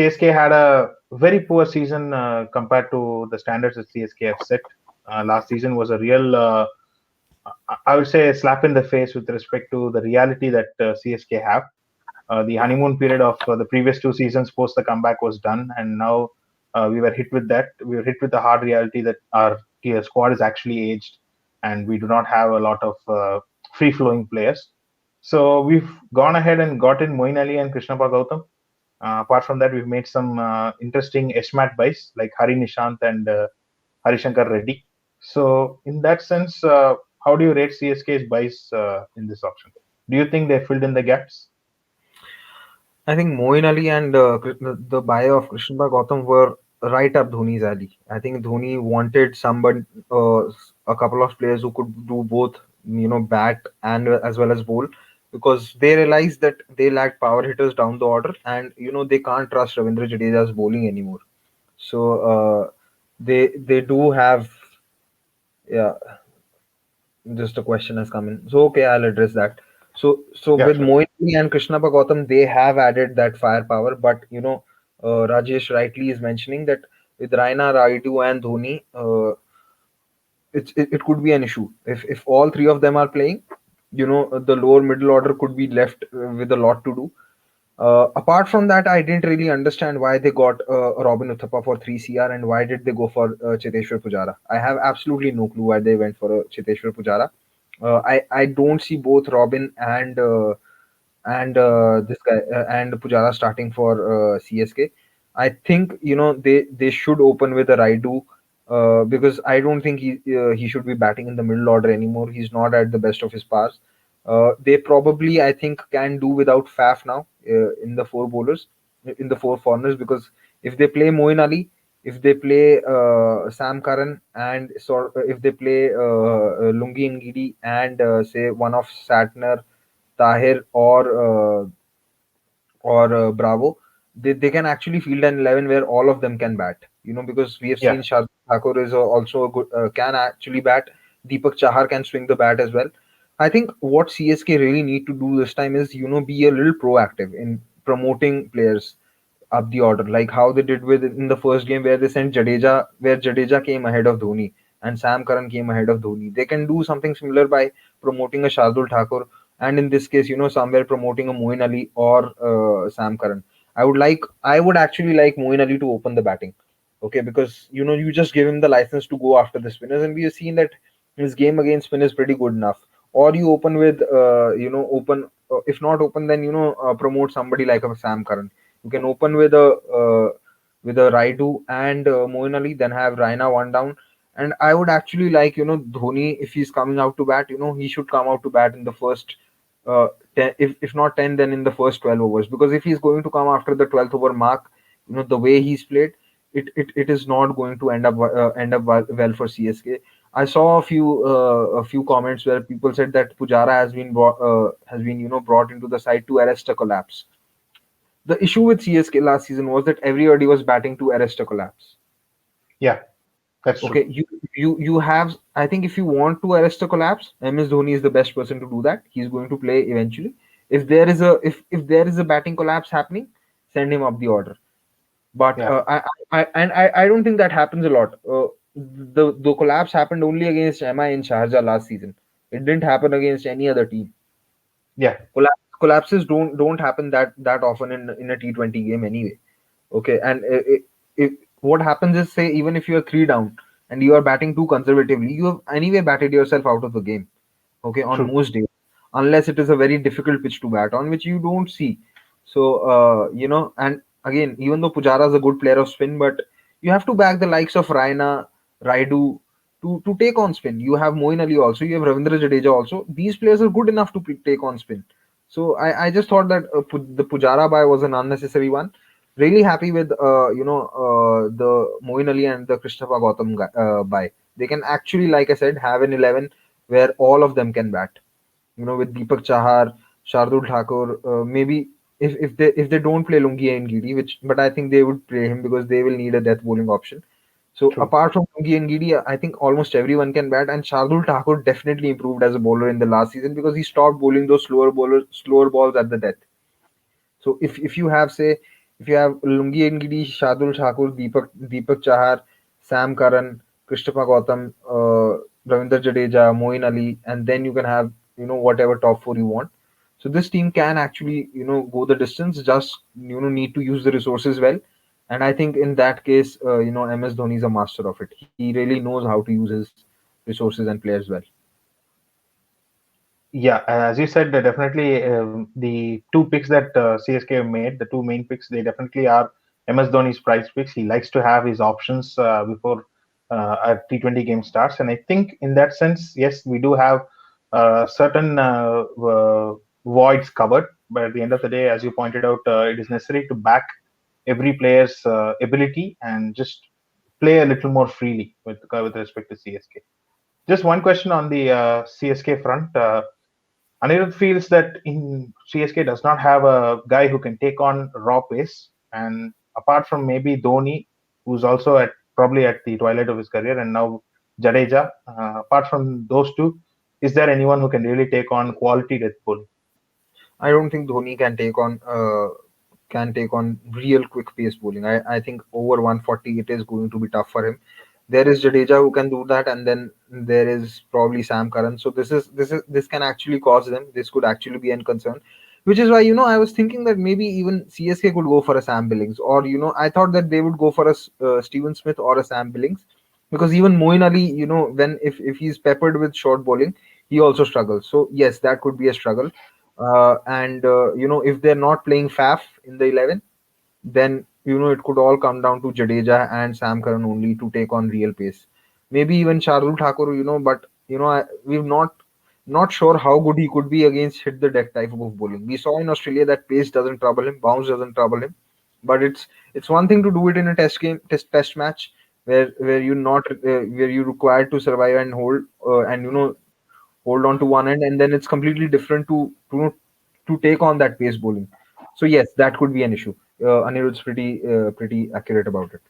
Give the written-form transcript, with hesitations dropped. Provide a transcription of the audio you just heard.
CSK had a very poor season compared to the standards that CSK have set. Last season was a real, I would say, a slap in the face with respect to the reality that CSK have. The honeymoon period of the previous two seasons post the comeback was done, and now we were hit with that. We were hit with the hard reality that our squad is actually aged, and we do not have a lot of free flowing players. So we've gone ahead and got in Moin Ali and Krishnappa Gautam. Apart from that, we've made some interesting SMAT buys like Hari Nishant and Harishankar Reddy. So in that sense, how do you rate CSK's buys in this auction? Do you think they filled in the gaps? I think Moin Ali and the buy of Krishna Gautam were right up Dhoni's alley. I think Dhoni wanted somebody, a couple of players who could do both, bat and as well as bowl, because they realized that they lacked power hitters down the order, and they can't trust Ravindra Jadeja's bowling anymore. So they do have, yeah, just a question has come in. So okay, I'll address that. So Yeah, with sure. Moini and Krishna Gautam, they have added that firepower, but Rajesh rightly is mentioning that with Raina, Raidu, and Dhoni, it could be an issue if all three of them are playing. The lower middle order could be left with a lot to do. Apart from that, I didn't really understand why they got Robin Uthappa for 3 CR and why did they go for Cheteshwar Pujara. I have absolutely no clue why they went for Cheteshwar Pujara. I don't see both Robin and this guy and Pujara starting for CSK. I think they should open with a Raidu because I don't think he should be batting in the middle order anymore. He's not at the best of his powers. They probably, I think, can do without Faf now in the four bowlers, in the four foreigners, because if they play Moin Ali, if they play Sam Curran, and if they play Lungi Ngidi and say one of Satner, Tahir, or Bravo, they can actually field an 11 where all of them can bat. Because we have Yeah. seen Shardul Thakur is also a good, can actually bat. Deepak Chahar can swing the bat as well. I think what CSK really need to do this time is, be a little proactive in promoting players up the order, like how they did with in the first game where they sent Jadeja, where Jadeja came ahead of Dhoni and Sam Curran came ahead of Dhoni. They can do something similar by promoting a Shardul Thakur, and in this case, somewhere promoting a Moin Ali or Sam Curran. I would actually like Moin Ali to open the batting, okay, because you just give him the license to go after the spinners, and we have seen that his game against spin is pretty good enough. Or you open with, open if not open, then promote somebody like a Sam Curran. You can open with a Raidu and Moin Ali, then have Raina one down. And I would actually like, Dhoni, if he's coming out to bat, he should come out to bat in the first 10, if not 10, then in the first 12 overs. Because if he's going to come after the 12th over mark, the way he's played, it is not going to end up well for CSK. I saw a few comments where people said that Pujara has been brought into the side to arrest a collapse. The issue with CSK last season was that everybody was batting to arrest a collapse. Yeah, that's true. Okay, you have. I think if you want to arrest a collapse, MS Dhoni is the best person to do that. He's going to play eventually. If there is a batting collapse happening, send him up the order. But Yeah. I don't think that happens a lot. The collapse happened only against MI in Sharjah last season. It didn't happen against any other team. Yeah. Collapses don't happen that often in a T20 game anyway. Okay, and what happens is, say, even if you are three down and you are batting too conservatively, you have anyway batted yourself out of the game. Okay, on True. most days, unless it is a very difficult pitch to bat on, which you don't see. So and again, even though Pujara is a good player of spin, but you have to back the likes of Raina, Raidu to take on spin. You have Moin Ali also, you have Ravindra Jadeja also. These players are good enough to take on spin. So I just thought that the Pujara buy was an unnecessary one. Really happy with the Moin Ali and the Christopher Gautam buy. They can actually, like I said, have an 11 where all of them can bat. With Deepak Chahar, Shardul Thakur, maybe if they don't play Lungi and Gidi, but I think they would play him because they will need a death bowling option. So True. apart from Lungi and Gidi, I think almost everyone can bat, and Shardul Thakur definitely improved as a bowler in the last season because he stopped bowling those slower balls at the death. So if you have, say, If you have Lungi Ngidi, Shadul Thakur, Deepak Chahar, Sam Curran, Krishnappa Gautam, Ravindra Jadeja, Moeen Ali, and then you can have, whatever top four you want. So this team can actually, go the distance. Just, need to use the resources well. And I think in that case, MS Dhoni is a master of it. He really knows how to use his resources and players well. Yeah, as you said, definitely the two picks that CSK made, the two main picks, they definitely are MS Dhoni's prize picks. He likes to have his options before a T20 game starts, and I think in that sense, yes, we do have certain voids covered. But at the end of the day, as you pointed out, it is necessary to back every player's ability and just play a little more freely with respect to CSK. Just one question on the CSK front. Anirudh feels that in CSK does not have a guy who can take on raw pace, and apart from maybe Dhoni, who's also at probably at the twilight of his career, and now Jadeja. Apart from those two, is there anyone who can really take on quality death bowling? I don't think Dhoni can take on real quick pace bowling. I think over 140 it is going to be tough for him. There is Jadeja who can do that, and then there is probably Sam Curran. So this can actually cause them. This could actually be a concern, which is why I was thinking that maybe even CSK could go for a Sam Billings, or I thought that they would go for a Steven Smith or a Sam Billings, because even Moeen Ali, when if he's peppered with short bowling, he also struggles. So yes, that could be a struggle. And if they're not playing Faf in the 11, then it could all come down to Jadeja and Sam Curran only to take on real pace. Maybe even Shardul Thakur, but we've not sure how good he could be against hit the deck type of bowling. We saw in Australia that pace doesn't trouble him, bounce doesn't trouble him, but it's one thing to do it in a test game, test match where you're not where you're required to survive and hold and hold on to one end, and then it's completely different to take on that pace bowling. So yes, that could be an issue. Anirudh's pretty accurate about it.